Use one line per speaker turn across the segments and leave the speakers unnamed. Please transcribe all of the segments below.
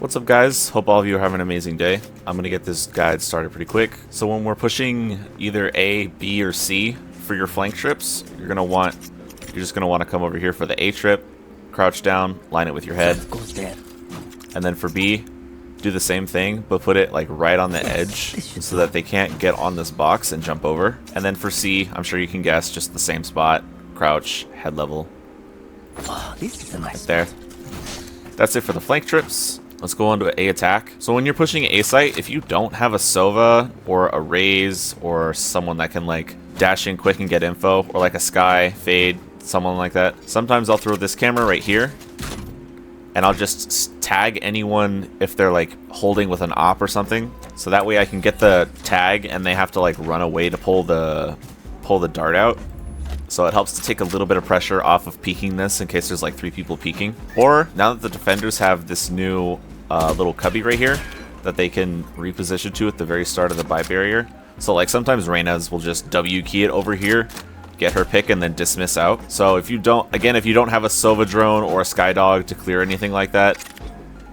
What's up guys, hope all of you are having an amazing day. I'm going to get this guide started pretty quick. So when we're pushing either A, B, or C for your flank trips, you're just going to want to come over here for the A trip, crouch down, line it with your head. And then for B, do the same thing, but put it like right on the edge so that they can't get on this box and jump over. And then for C, I'm sure you can guess, just the same spot, crouch, head level.
Oh, this is a nice
there. That's it for the flank trips. Let's go on to A attack. So when you're pushing A site, if you don't have a Sova or a Raze or someone that can like dash in quick and get info, or like a Sky, Fade, someone like that, sometimes I'll throw this camera right here and I'll just tag anyone if they're like holding with an op or something. So that way I can get the tag and they have to like run away to pull the dart out. So it helps to take a little bit of pressure off of peeking this in case there's like 3 people peeking. Or now that the defenders have this new little cubby right here that they can reposition to at the very start of the buy barrier. So like sometimes Reyna's will just W key it over here, get her pick, and then dismiss out. So if you don't have a Sova drone or a Sky Dog to clear anything like that,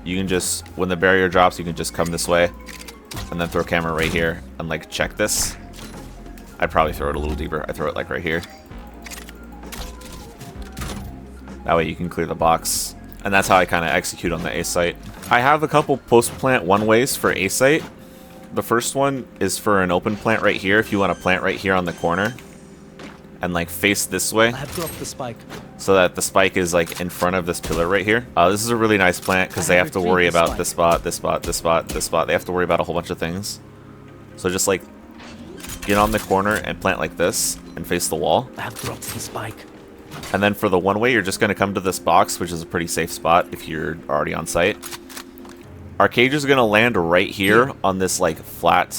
you can just, when the barrier drops, you can just come this way and then throw camera right here and like check this. I'd probably throw it a little deeper. I throw it like right here. That way you can clear the box. And that's how I kind of execute on the A site. I have a couple post-plant one-ways for A site. The first one is for an open plant right here, if you want to plant right here on the corner. And like face this way.
I have dropped the spike.
So that the spike is like in front of this pillar right here. This is a really nice plant because they have to worry about this spot, this spot, this spot, this spot. They have to worry about a whole bunch of things. So just like get on the corner and plant like this and face the wall.
I have dropped the spike.
And then for the one way, you're just going to come to this box, which is a pretty safe spot if you're already on site. Our cage is going to land right here on this like flat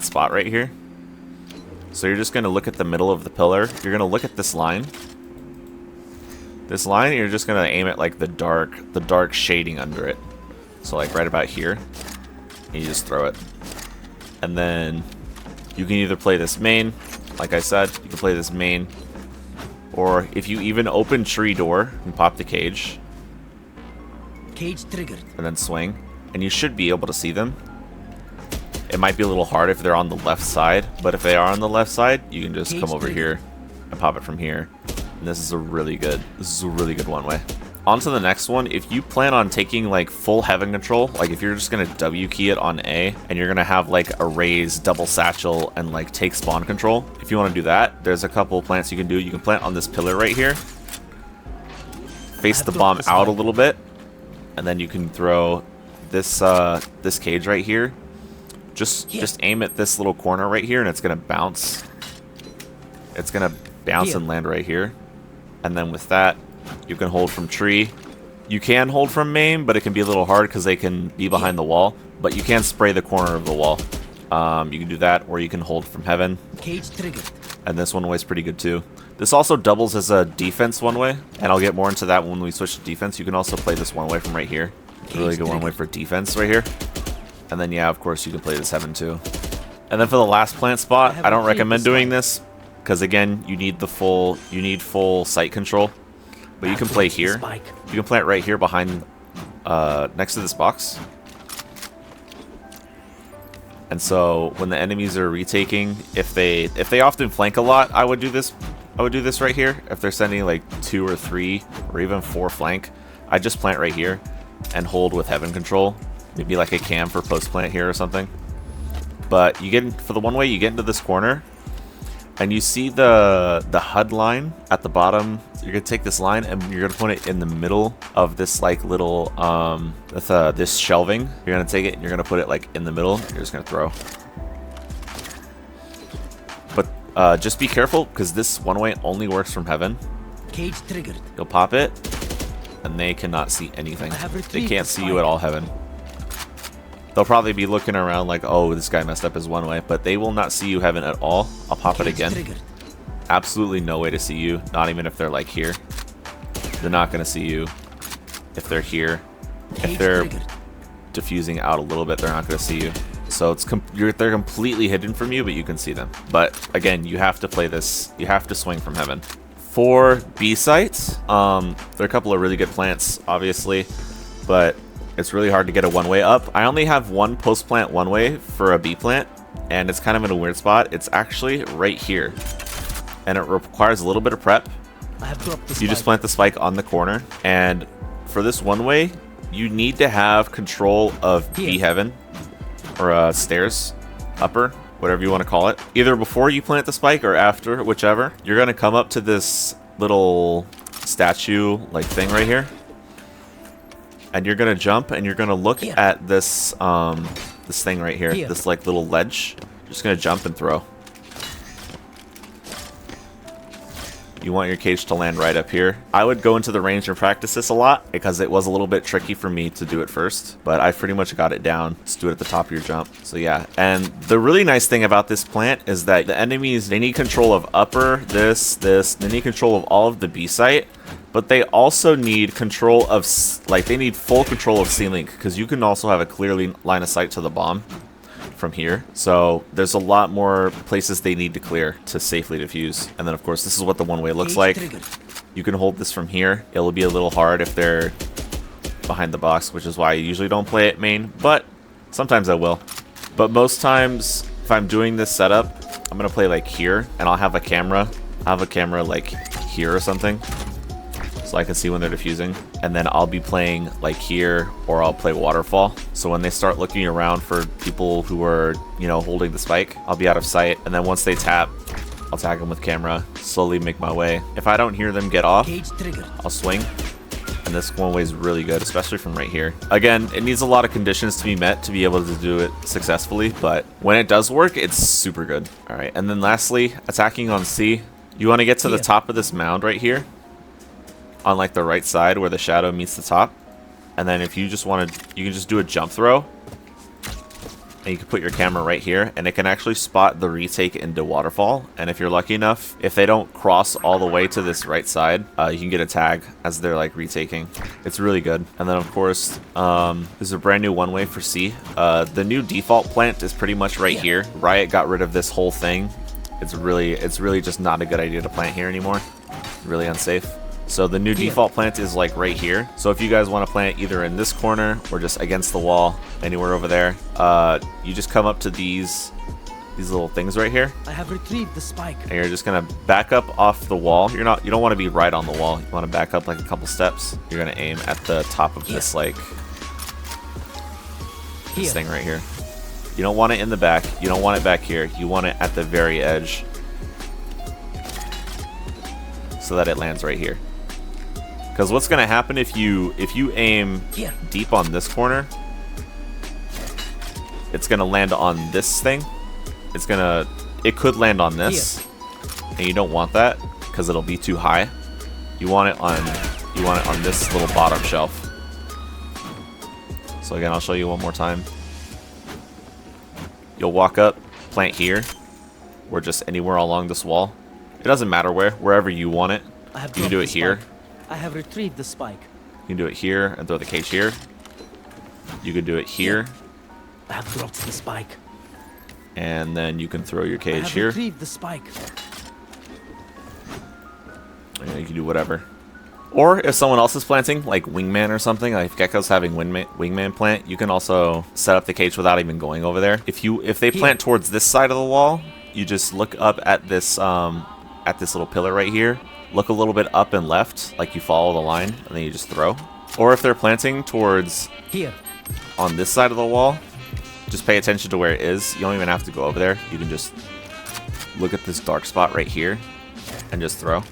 spot right here. So you're just going to look at the middle of the pillar. You're going to look at this line. This line, you're just going to aim at like the dark shading under it. So like right about here. And you just throw it. And then you can either play this main. Like I said, you can play this main, or if you even open tree door and pop the cage,
triggered,
and then swing, and you should be able to see them. It might be a little hard if they're on the left side, but if they are on the left side, you can just come over here and pop it from here. And this is a really good one way. On to the next one. If you plan on taking like full heaven control, like if you're just gonna W key it on A and you're gonna have like a raise, double satchel, and like take spawn control, if you want to do that, there's a couple plants you can do. You can plant on this pillar right here, face the bomb out a little bit, and then you can throw this this cage right here. Just aim at this little corner right here, and it's gonna bounce. It's gonna bounce and land right here, and then with that, you can hold from tree. You can hold from main, but it can be a little hard because they can be behind the wall. But you can spray the corner of the wall. You can do that, or you can hold from heaven.
Cage triggered.
And this one way is pretty good too. This also doubles as a defense one way, and I'll get more into that when we switch to defense. You can also play this one way from right here. Really good one way for defense right here. And then yeah, of course you can play this heaven too. And then for the last plant spot, I don't recommend doing this because again, you need full site control. But you can play here. You can plant right here behind, next to this box. And so when the enemies are retaking, if they often flank a lot, I would do this right here. If they're sending like 2 or 3 or even 4 flank, I just plant right here and hold with heaven control. Maybe like a cam for post plant here or something. But you get in, for the one way, you get into this corner. And you see the HUD line at the bottom. You're gonna take this line and you're gonna put it in the middle of this like little this shelving. You're gonna take it and you're gonna put it like in the middle. You're just gonna throw. But just be careful because this one way only works from heaven.
Cage triggered.
You'll pop it, and they cannot see anything. They can't see you at all, heaven. They'll probably be looking around like, oh, this guy messed up his one way, but they will not see you heaven at all. I'll pop it again. Absolutely no way to see you, not even if they're like here. They're not going to see you if they're here. If they're diffusing out a little bit, they're not going to see you. So it's they're completely hidden from you, but you can see them. But again, you have to play this. You have to swing from heaven. For B sites, there are a couple of really good plants, obviously. but it's really hard to get a one-way up. I only have one post-plant one-way for a B-plant, and it's kind of in a weird spot. It's actually right here, and it requires a little bit of prep.
I have dropped the spike.
You just plant the spike on the corner, and for this one-way, you need to have control of B-heaven, or stairs, upper, whatever you want to call it. Either before you plant the spike or after, whichever. You're going to come up to this little statue like thing right here, and you're gonna jump, and you're gonna look at this this thing right here, this like little ledge. You're just gonna jump and throw. You want your cage to land right up here. I would go into the range and practice this a lot because it was a little bit tricky for me to do it first, but I pretty much got it down. Just do it at the top of your jump. So yeah, and the really nice thing about this plant is that the enemies, they need control of upper, this, they need control of all of the B site, but they also need control of, like, they need full control of C-Link, because you can also have a clear line of sight to the bomb from here. So there's a lot more places they need to clear to safely defuse. And then of course this is what the one-way looks like. You can hold this from here. It'll be a little hard if they're behind the box, which is why I usually don't play it main, but sometimes I will. But most times if I'm doing this setup, I'm gonna play like here, and I'll have a camera. I'll have a camera like here or something, so I can see when they're defusing, and then I'll be playing like here, or I'll play waterfall. So when they start looking around for people who are, you know, holding the spike, I'll be out of sight, and then once they tap, I'll tag them with camera, slowly make my way. If I don't hear them get off, I'll swing, and this one way is really good, especially from right here. Again, it needs a lot of conditions to be met to be able to do it successfully, but when it does work, it's super good. All right, and then lastly, attacking on C. You want to get to the top of this mound right here, on like the right side where the shadow meets the top, and then if you just want to, you can just do a jump throw, and you can put your camera right here, and it can actually spot the retake into waterfall. And if you're lucky enough, if they don't cross all the way to this right side, you can get a tag as they're like retaking. It's really good. And then of course, there's a brand new one-way for C. The new default plant is pretty much right here. Riot got rid of this whole thing. It's really just not a good idea to plant here anymore. Really unsafe. So the new default plant is like right here. So if you guys want to plant either in this corner or just against the wall, anywhere over there, you just come up to these little things right here.
I have retrieved the spike.
And you're just gonna back up off the wall. You don't want to be right on the wall. You want to back up like a couple steps. You're gonna aim at the top of this like this thing right here. You don't want it in the back. You don't want it back here. You want it at the very edge, so that it lands right here. Because what's going to happen if you aim deep on this corner, it's going to land on this thing. It could land on this, and you don't want that because it'll be too high. You want it on this little bottom shelf. So again, I'll show you one more time. You'll walk up, plant here, or just anywhere along this wall. It doesn't matter wherever you want it. You can do it here.
I have retrieved the spike.
You can do it here and throw the cage here. You can do it here.
I have dropped the spike.
And then you can throw your cage
I have
here.
retrieved the spike.
Yeah, you can do whatever. Or if someone else is planting, like Wingman or something, like if Gecko's having Wingman plant, you can also set up the cage without even going over there. If they plant towards this side of the wall, you just look up at this little pillar right here. Look a little bit up and left, like you follow the line, and then you just throw. Or if they're planting towards here on this side of the wall, just pay attention to where it is. You don't even have to go over there. You can just look at this dark spot right here and just throw.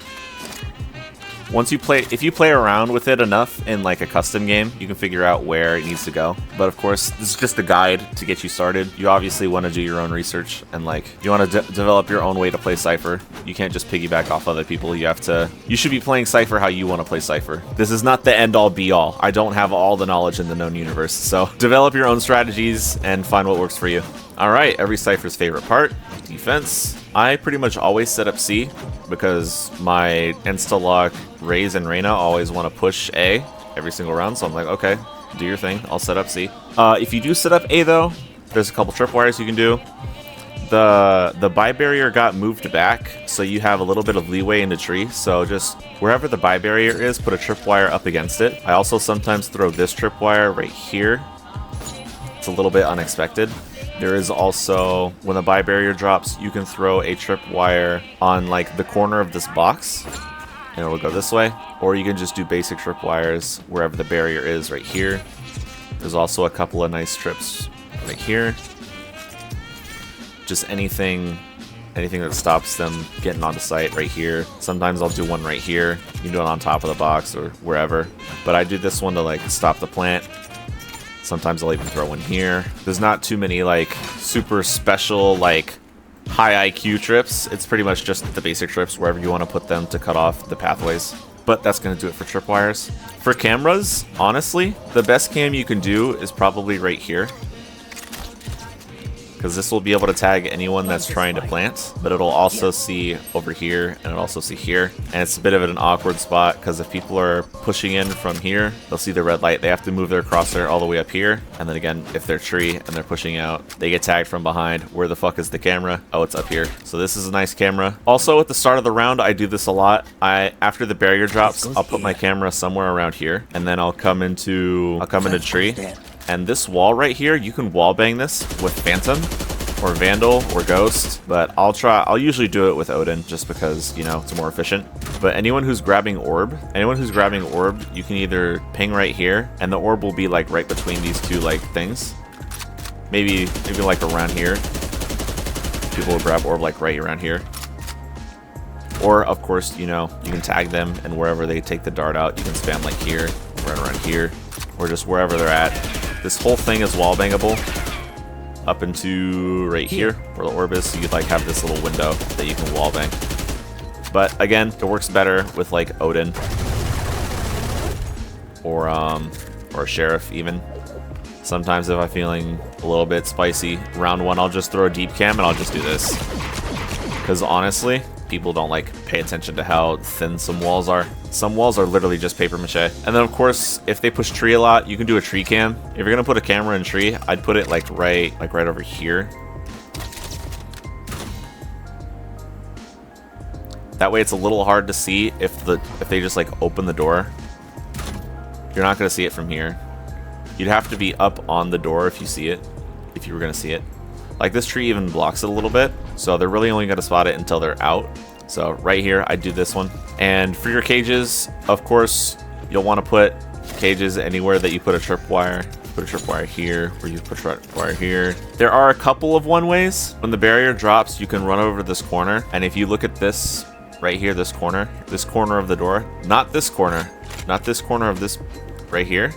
If you play around with it enough in like a custom game, you can figure out where it needs to go. But of course, this is just a guide to get you started. You obviously want to do your own research, and like you want to develop your own way to play Cypher. You can't just piggyback off other people. You should be playing Cypher how you want to play Cypher. This is not the end all be all. I don't have all the knowledge in the known universe. So develop your own strategies and find what works for you. All right, every Cypher's favorite part, defense. I pretty much always set up C because my insta-lock Raze and Reyna always want to push A every single round. So I'm like, okay, do your thing. I'll set up C. If you do set up A though, there's a couple tripwires you can do. The buy barrier got moved back, so you have a little bit of leeway in the tree. So just wherever the buy barrier is, put a tripwire up against it. I also sometimes throw this tripwire right here. It's a little bit unexpected. There is also, when the buy barrier drops, you can throw a tripwire on like the corner of this box, and it will go this way. Or you can just do basic tripwires wherever the barrier is right here. There's also a couple of nice trips right here. Just anything that stops them getting onto site right here. Sometimes I'll do one right here. You can do it on top of the box or wherever. But I do this one to like stop the plant. Sometimes I'll even throw one here. There's not too many like super special like high IQ trips. It's pretty much just the basic trips wherever you want to put them to cut off the pathways. But that's going to do it for tripwires. For cameras, honestly, the best cam you can do is probably right here. Because this will be able to tag anyone that's trying to plant, but it'll also see over here and it'll also see here. And it's a bit of an awkward spot because if people are pushing in from here, they'll see the red light. They have to move their crosshair all the way up here. And then again, if they're tree and they're pushing out, they get tagged from behind. Where the fuck is the camera? Oh, it's up here. So this is a nice camera. Also, at the start of the round, I do this a lot. After the barrier drops, I'll put my camera somewhere around here, and then I'll come into tree. And this wall right here, you can wall bang this with Phantom or Vandal or Ghost, but I'll usually do it with Odin just because, you know, it's more efficient. But anyone who's grabbing orb, you can either ping right here, and the orb will be like right between these two like things. Maybe like around here. People will grab orb like right around here. Or of course, you know, you can tag them, and wherever they take the dart out, you can spam like here, right around here, or just wherever they're at. This whole thing is wall bangable up into right here where the orb is, so you'd like have this little window that you can wall bang. But again, it works better with like Odin or Sheriff even. Sometimes if I'm feeling a little bit spicy, round one I'll just throw a deep cam and I'll just do this. Because honestly, people don't like pay attention to how thin some walls are. Some walls are literally just paper mache. And then of course, if they push tree a lot, you can do a tree cam. If you're gonna put a camera in tree, I'd put it like right over here. That way it's a little hard to see if they just like open the door. You're not gonna see it from here. You'd have to be up on the door if you see it, if you were gonna see it. Like this tree even blocks it a little bit, so they're really only gonna spot it until they're out. So right here, I do this one. And for your cages, of course, you'll want to put cages anywhere that you put a tripwire. Put a tripwire here, or you put a tripwire here. There are a couple of Oneways. When the barrier drops, you can run over this corner, and if you look at this right here, this corner of the door, not this corner of this right here,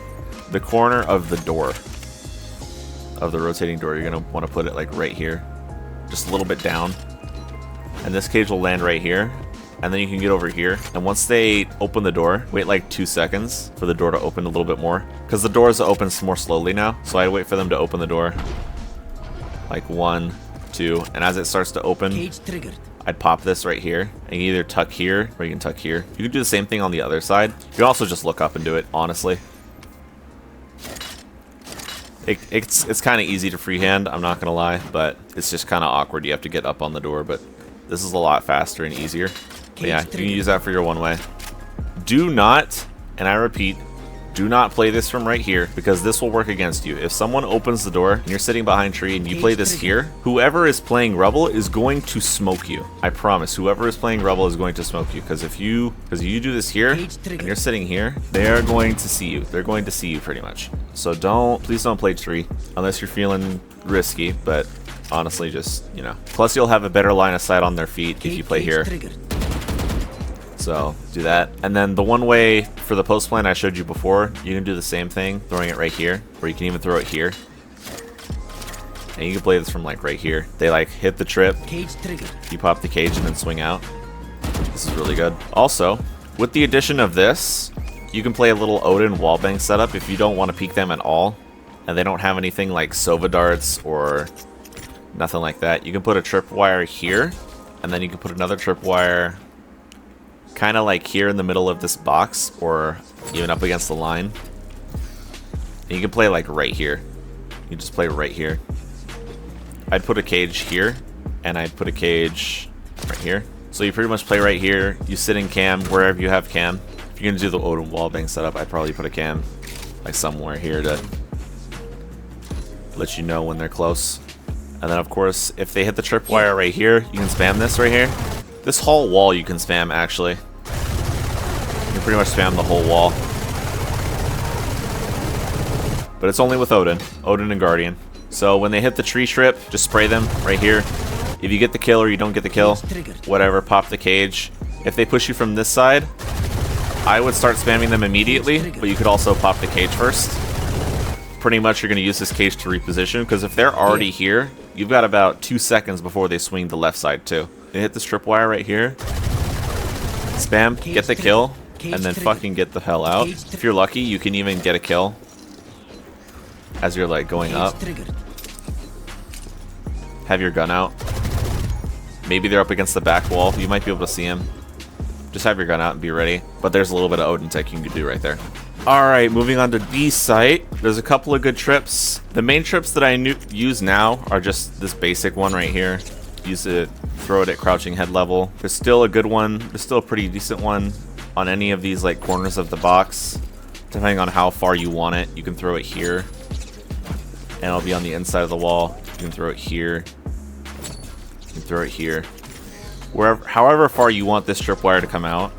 the corner of the door, of the rotating door, you're gonna want to put it like right here, just a little bit down, and this cage will land right here, and then you can get over here, and once they open the door, wait like 2 seconds for the door to open a little bit more, because the doors open more slowly now, so I wait for them to open the door like 1, 2, and as it starts to open,
Cage triggered.
I'd pop this right here, and you either tuck here or you can tuck here. You can do the same thing on the other side. You can also just look up and do it, honestly. It's kind of easy to freehand, I'm not gonna lie, but it's just kind of awkward. You have to get up on the door, but this is a lot faster and easier. But yeah, you can use that for your one way. Do not, and I repeat, do not play this from right here, because this will work against you. If someone opens the door and you're sitting behind tree and you play this here, whoever is playing Rebel is going to smoke you. I promise, whoever is playing Rebel is going to smoke you, because if you do this here and you're sitting here, they're going to see you. They're going to see you pretty much. So please don't play tree unless you're feeling risky, but honestly, just, you know. Plus you'll have a better line of sight on their feet if you play here. So do that. And then the one way for the post plant I showed you before, you can do the same thing, throwing it right here, or you can even throw it here. And you can play this from like right here. They like hit the trip, you pop the cage and then swing out. This is really good. Also, with the addition of this, you can play a little Odin wallbang setup if you don't want to peek them at all, and they don't have anything like Sova darts or nothing like that. You can put a tripwire here, and then you can put another tripwire kind of like here in the middle of this box, or even up against the line. And you can play like right here. You just play right here. I'd put a cage here, and I put a cage right here. So you pretty much play right here. You sit in cam wherever you have cam. If you're gonna do the Odin Wallbang setup, I'd probably put a cam like somewhere here to let you know when they're close. And then of course, if they hit the tripwire right here, you can spam this right here. This whole wall you can spam actually. You can pretty much spam the whole wall. But it's only with Odin and Guardian. So when they hit the tree trip, just spray them right here. If you get the kill or you don't get the kill, whatever, pop the cage. If they push you from this side, I would start spamming them immediately, but you could also pop the cage first. Pretty much you're going to use this cage to reposition, because if they're already here, you've got about 2 seconds before they swing the left side too. They hit this tripwire right here. Spam, get the kill, and then fucking get the hell out. If you're lucky, you can even get a kill as you're like going up. Have your gun out. Maybe they're up against the back wall. You might be able to see him. Just have your gun out and be ready. But there's a little bit of Odin tech you can do right there. Alright, moving on to D site. There's a couple of good trips. The main trips that I use now are just this basic one right here. Use it, throw it at crouching head level. There's still a good one. There's still a pretty decent one on any of these like corners of the box. Depending on how far you want it, you can throw it here. And it'll be on the inside of the wall. You can throw it here. You can throw it here. However far you want this tripwire to come out.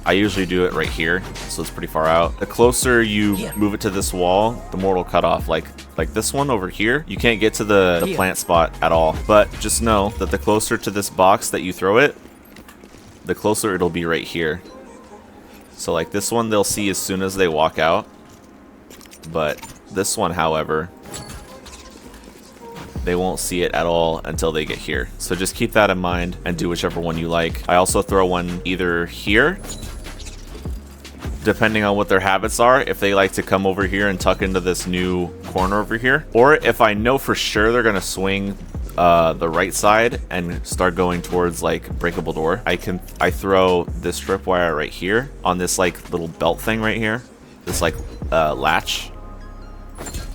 I usually do it right here, so it's pretty far out. The closer you move it to this wall, the more it'll cut off. Like this one over here, you can't get to the plant spot at all. But just know that the closer to this box that you throw it, the closer it'll be right here. So like this one, they'll see as soon as they walk out. But this one, however, they won't see it at all until they get here. So just keep that in mind and do whichever one you like. I also throw one either here, depending on what their habits are. If they like to come over here and tuck into this new corner over here, or if I know for sure they're gonna swing the right side and start going towards like breakable door, I throw this tripwire right here on this like little belt thing right here, this like latch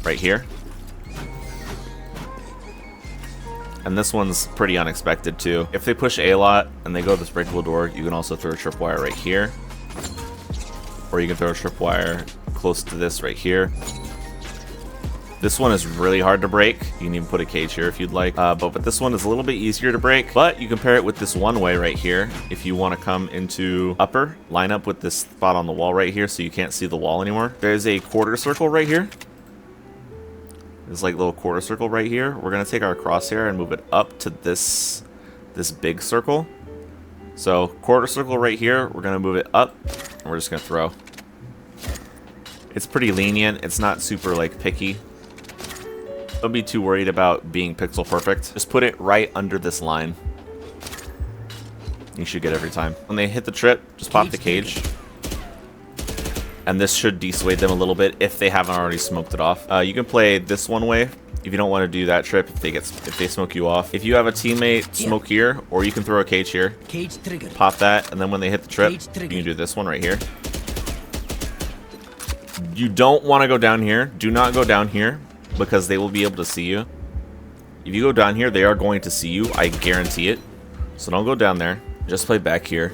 right here. And this one's pretty unexpected too. If they push A lot and they go this breakable door, you can also throw a tripwire right here. Or you can throw a tripwire close to this right here. This one is really hard to break. You can even put a cage here if you'd like. But this one is a little bit easier to break. But you can pair it with this Oneway right here. If you want to come into upper, line up with this spot on the wall right here so you can't see the wall anymore. There's a quarter circle right here. This like little quarter circle right here. We're gonna take our crosshair and move it up to this big circle. So quarter circle right here, we're gonna move it up and we're just gonna throw. It's pretty lenient. It's not super like picky. Don't be too worried about being pixel perfect. Just put it right under this line. You should get every time. When they hit the trip, just pop the cage. And this should dissuade them a little bit if they haven't already smoked it off. You can play this one way if you don't want to do that trip if they smoke you off. If you have a teammate smoke here, or you can throw a cage here.
Cage trigger.
Pop that, and then when they hit the trip, you can do this one right here. You don't want to go down here. Do not go down here because they will be able to see you. If you go down here, they are going to see you. I guarantee it. So don't go down there. Just play back here.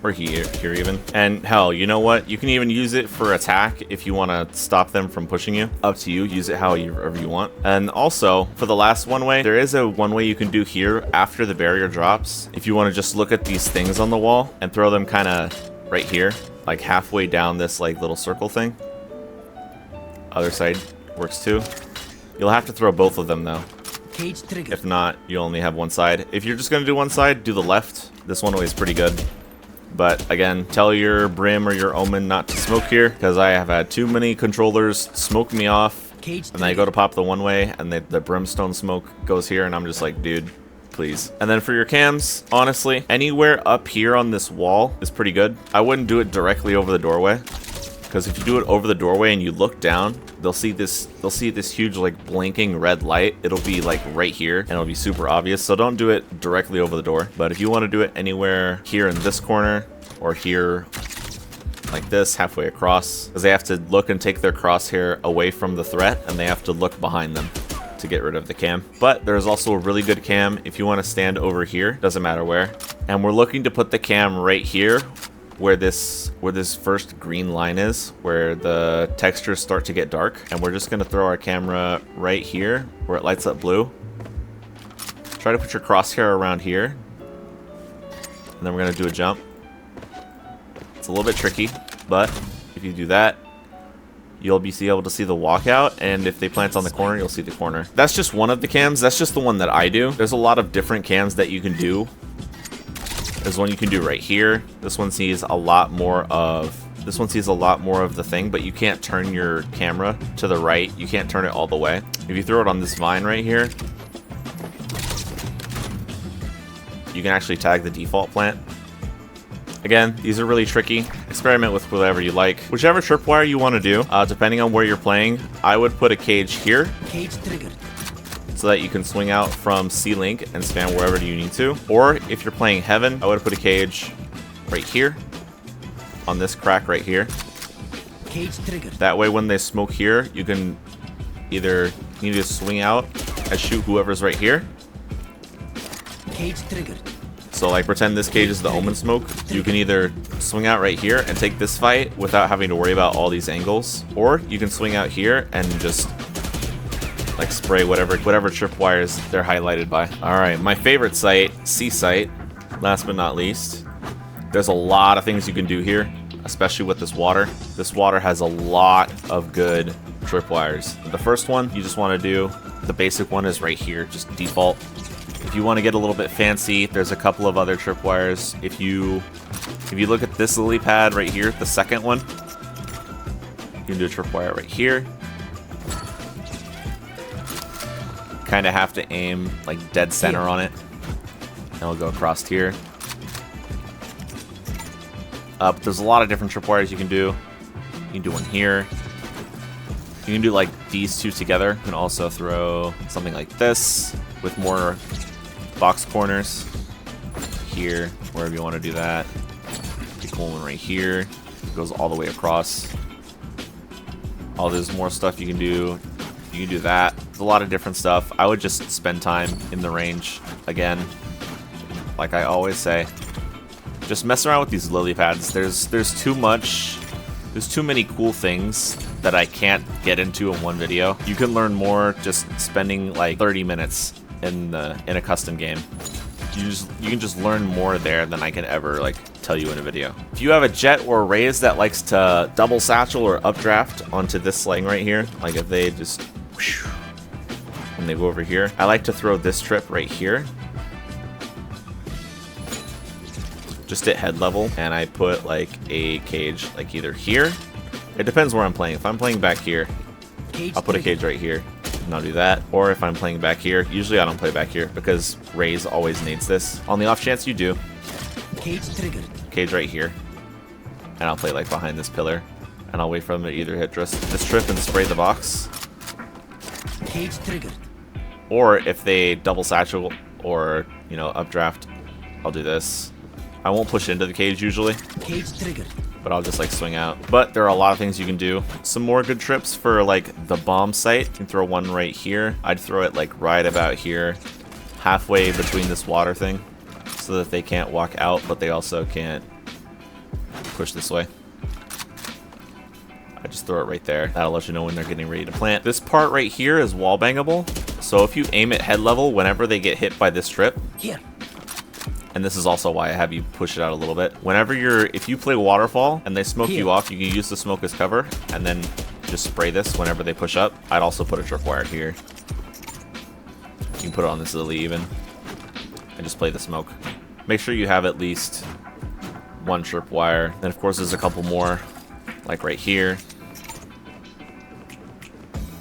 Or here even. And hell, you know what? You can even use it for attack if you want to stop them from pushing you. Up to you. Use it however you want. And also, for the last Oneway, there is a Oneway you can do here after the barrier drops. If you want to just look at these things on the wall and throw them kind of right here, like halfway down this like little circle thing. Other side works too. You'll have to throw both of them though.
Cage trigger.
If not, you only have one side. If you're just going to do one side, do the left. This Oneway is pretty good. But again, tell your Brim or your Omen not to smoke here, because I have had too many controllers smoke me off, and then I go to pop the Oneway, and the brimstone smoke goes here, and I'm just like, dude, please. And then for your cams, honestly, anywhere up here on this wall is pretty good. I wouldn't do it directly over the doorway, because if you do it over the doorway and you look down, they'll see this huge like blinking red light. It'll be like right here and it'll be super obvious. So don't do it directly over the door. But if you want to do it anywhere here in this corner or here like this halfway across, because they have to look and take their crosshair away from the threat and they have to look behind them to get rid of the cam. But there's also a really good cam if you want to stand over here, doesn't matter where. And we're looking to put the cam right here where this first green line is, where the textures start to get dark. And we're just going to throw our camera right here where it lights up blue. Try to put your crosshair around here. And then we're going to do a jump. It's a little bit tricky, but if you do that, you'll be able to see the walkout, and if they plant on the corner, you'll see the corner. That's just one of the cams. That's just the one that I do. There's a lot of different cams that you can do. There's one you can do right here. This one sees a lot more of the thing, but you can't turn your camera to the right. You can't turn it all the way. If you throw it on this vine right here, you can actually tag the default plant. Again, these are really tricky. Experiment with whatever you like. Whichever tripwire you want to do, depending on where you're playing, I would put a cage here.
Cage triggered.
So that you can swing out from C-Link and span wherever you need to. Or if you're playing Heaven, I would put a cage right here on this crack right here.
Cage triggered.
That way when they smoke here, you can either need to swing out and shoot whoever's right here.
Cage triggered.
So like pretend this cage is the Omen smoke. You can either swing out right here and take this fight without having to worry about all these angles. Or you can swing out here and just like spray whatever tripwires they're highlighted by. Alright, my favorite site, C site, last but not least. There's a lot of things you can do here, especially with this water. This water has a lot of good tripwires. The first one you just want to do, the basic one is right here, just default. If you want to get a little bit fancy, there's a couple of other tripwires. If you look at this lily pad right here, the second one, you can do a tripwire right here. Kind of have to aim like dead center on it. And it'll go across here. But there's a lot of different tripwires you can do. You can do one here. You can do like these two together. You can also throw something like this with more box corners here, wherever you want to do that. The cool one right here. It goes all the way across. Oh, there's more stuff you can do. You can do that. There's a lot of different stuff. I would just spend time in the range. Again, like I always say, just mess around with these lily pads. There's too much. There's too many cool things that I can't get into in one video. You can learn more just spending like 30 minutes in a custom game. You can just learn more there than I can ever like tell you in a video. If you have a jet or a raise that likes to double satchel or updraft onto this sling right here, like if they just whoosh, and they go over here, I like to throw this trip right here, just at head level, and I put like a cage like either here. It depends where I'm playing. If I'm playing back here, I'll put a cage right here. And I'll do that. Or if I'm playing back here, usually I don't play back here because Raze always needs this. On the off chance you do,
cage triggered.
Cage right here. And I'll play like behind this pillar. And I'll wait for them to either hit this trip and spray the box.
Cage triggered.
Or if they double satchel or, you know, updraft, I'll do this. I won't push into the cage usually.
Cage triggered.
But I'll just like swing out. But there are a lot of things you can do. Some more good trips for like the bomb site. You can throw one right here. I'd throw it like right about here, halfway between this water thing, so that they can't walk out, but they also can't push this way. I just throw it right there. That'll let you know when they're getting ready to plant. This part right here is wall bangable. So if you aim at head level, whenever they get hit by this trip,
here.
And this is also why I have you push it out a little bit. If you play Waterfall and they smoke you off, you can use the smoke as cover and then just spray this whenever they push up. I'd also put a tripwire here. You can put it on this lily even. And just play the smoke. Make sure you have at least one tripwire. Then of course there's a couple more, like right here.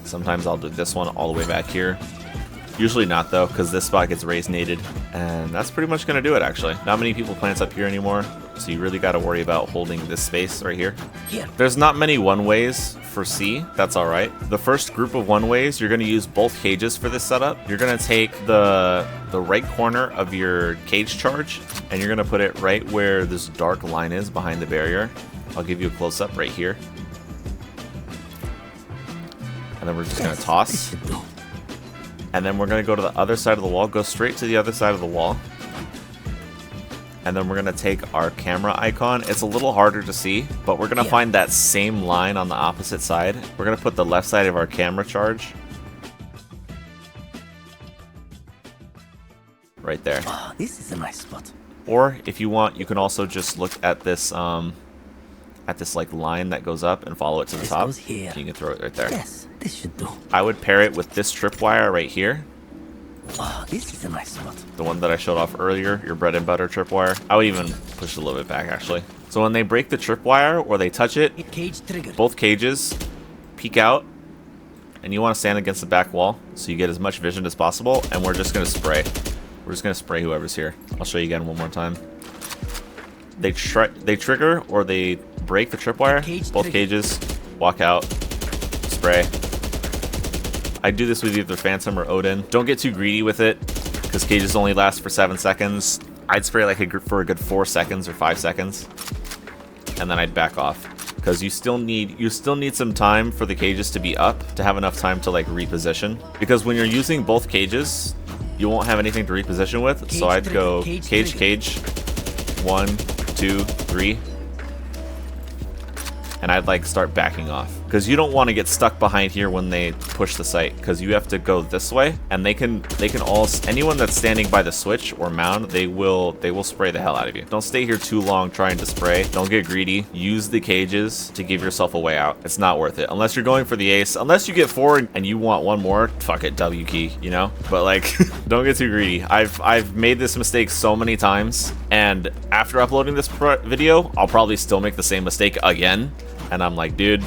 Sometimes I'll do this one all the way back here. Usually not though, because this spot gets raised nated. And that's pretty much going to do it actually. Not many people plant up here anymore, so you really got to worry about holding this space right here.
Yeah.
There's not many Oneways for C, that's alright. The first group of Oneways, you're going to use both cages for this setup. You're going to take the right corner of your cage charge, and you're going to put it right where this dark line is behind the barrier. I'll give you a close-up right here. And then we're just going to toss. And then we're going to go to the other side of the wall. Go straight to the other side of the wall. And then we're going to take our camera icon. It's a little harder to see, but we're going to find that same line on the opposite side. We're going to put the left side of our camera charge right there.
Oh, this is a nice spot.
Or if you want, you can also just look at this like line that goes up and follow it to the top.
Goes here.
You can throw it right there.
Yes, this should do.
I would pair it with this tripwire right here.
Oh, this is a nice spot.
The one that I showed off earlier, your bread and butter tripwire. I would even push it a little bit back, actually. So when they break the tripwire or they touch it,
Cage trigger.
both cages peek out, and you want to stand against the back wall so you get as much vision as possible, and we're just going to spray. We're just going to spray whoever's here. I'll show you again one more time. They trigger or they break the tripwire, both cages, walk out, spray. I do this with either Phantom or Odin. Don't get too greedy with it, because cages only last for 7 seconds. I'd spray like for a good 4 seconds or 5 seconds, and then I'd back off, because you still need some time for the cages to be up to have enough time to like reposition. Because when you're using both cages, you won't have anything to reposition with. So I'd go cage, 1, 2, 3. And I'd like start backing off, because you don't want to get stuck behind here when they push the site, because you have to go this way, and they can all, anyone that's standing by the switch or mound, they will spray the hell out of you. Don't stay here too long trying to spray. Don't get greedy. Use the cages to give yourself a way out. It's not worth it unless you're going for the ace. Unless you get forward and you want one more, fuck it, W key, you know. But like, don't get too greedy. I've made this mistake so many times, and after uploading this video, I'll probably still make the same mistake again. And I'm like, dude,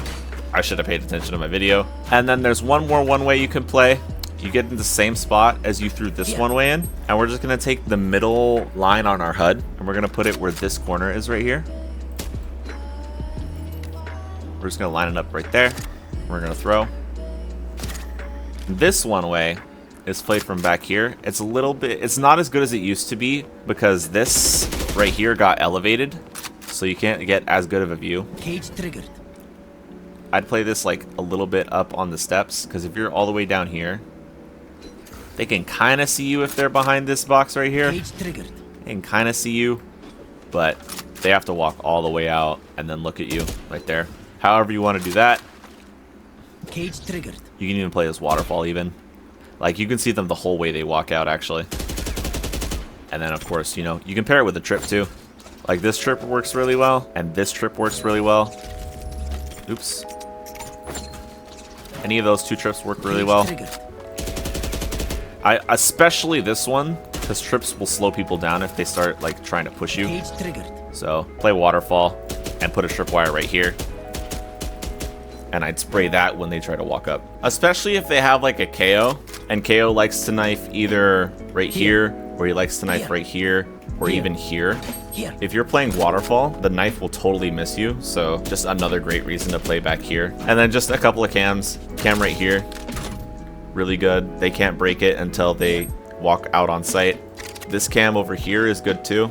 I should have paid attention to my video. And then there's one more one-way you can play. You get in the same spot as you threw this one-way in. And we're just going to take the middle line on our HUD, and we're going to put it where this corner is right here. We're just going to line it up right there. We're going to throw. This one-way is played from back here. It's a little bit, it's not as good as it used to be, because this right here got elevated, so you can't get as good of a view.
Cage triggered.
I'd play this like a little bit up on the steps, because if you're all the way down here, they can kind of see you if they're behind this box right here.
Cage triggered.
They can kind of see you, but they have to walk all the way out and then look at you right there. However you want to do that.
Cage triggered.
You can even play this waterfall even. Like, you can see them the whole way they walk out, actually. And then, of course, you know, you can pair it with a trip, too. Like, this trip works really well, and this trip works really well. Oops. Any of those two trips work really well. Especially this one, because trips will slow people down if they start, like, trying to push you.
Cage triggered.
So, play waterfall, and put a tripwire right here. And I'd spray that when they try to walk up. Especially if they have, like, a KO, and KO likes to knife either right here, or he likes to knife right here, or even here. If you're playing waterfall, the knife will totally miss you, so just another great reason to play back here. And then just a couple of cams. Cam right here, really good. They can't break it until they walk out on site. This cam over here is good too.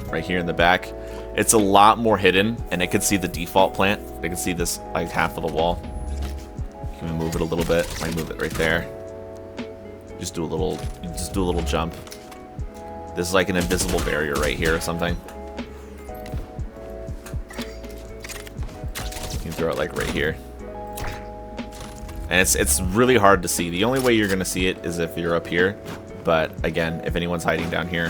Right here in the back. It's a lot more hidden, and it can see the default plant. They can see this like half of the wall. Can we move it a little bit? Might move it right there. Just do a little jump. This is like an invisible barrier right here or something. You can throw it like right here. And it's really hard to see. The only way you're gonna see it is if you're up here. But again, if anyone's hiding down here,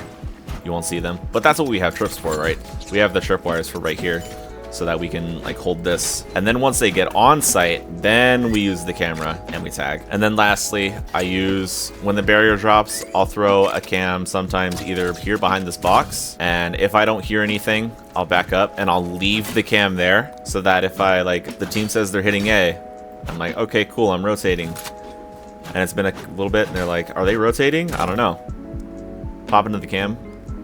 you won't see them. But that's what we have trips for, right? We have the tripwires for right here, so that we can like hold this. And then once they get on site, then we use the camera and we tag. And then lastly, I use, when the barrier drops, I'll throw a cam sometimes either here behind this box, and if I don't hear anything, I'll back up and I'll leave the cam there, so that if I like, the team says they're hitting A, I'm like, okay, cool, I'm rotating. And it's been a little bit and they're like, are they rotating? I don't know. Pop into the cam,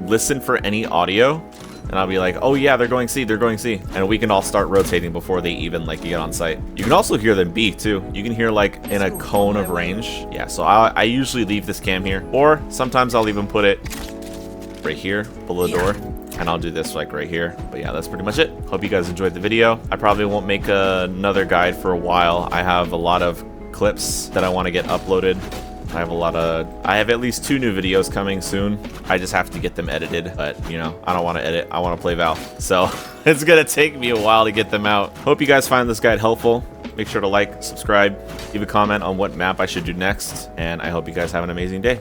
listen for any audio, and I'll be like, oh yeah, they're going C, they're going C. And we can all start rotating before they even like get on site. You can also hear them B too. You can hear like in a cone of range. Yeah, so I usually leave this cam here. Or sometimes I'll even put it right here below the door. and I'll do this like right here. But yeah, that's pretty much it. Hope you guys enjoyed the video. I probably won't make another guide for a while. I have a lot of clips that I want to get uploaded. I have at least 2 new videos coming soon. I just have to get them edited, but you know, I don't want to edit. I want to play Val. So it's gonna take me a while to get them out. Hope you guys find this guide helpful. Make sure to like, subscribe, leave a comment on what map I should do next, and I hope you guys have an amazing day.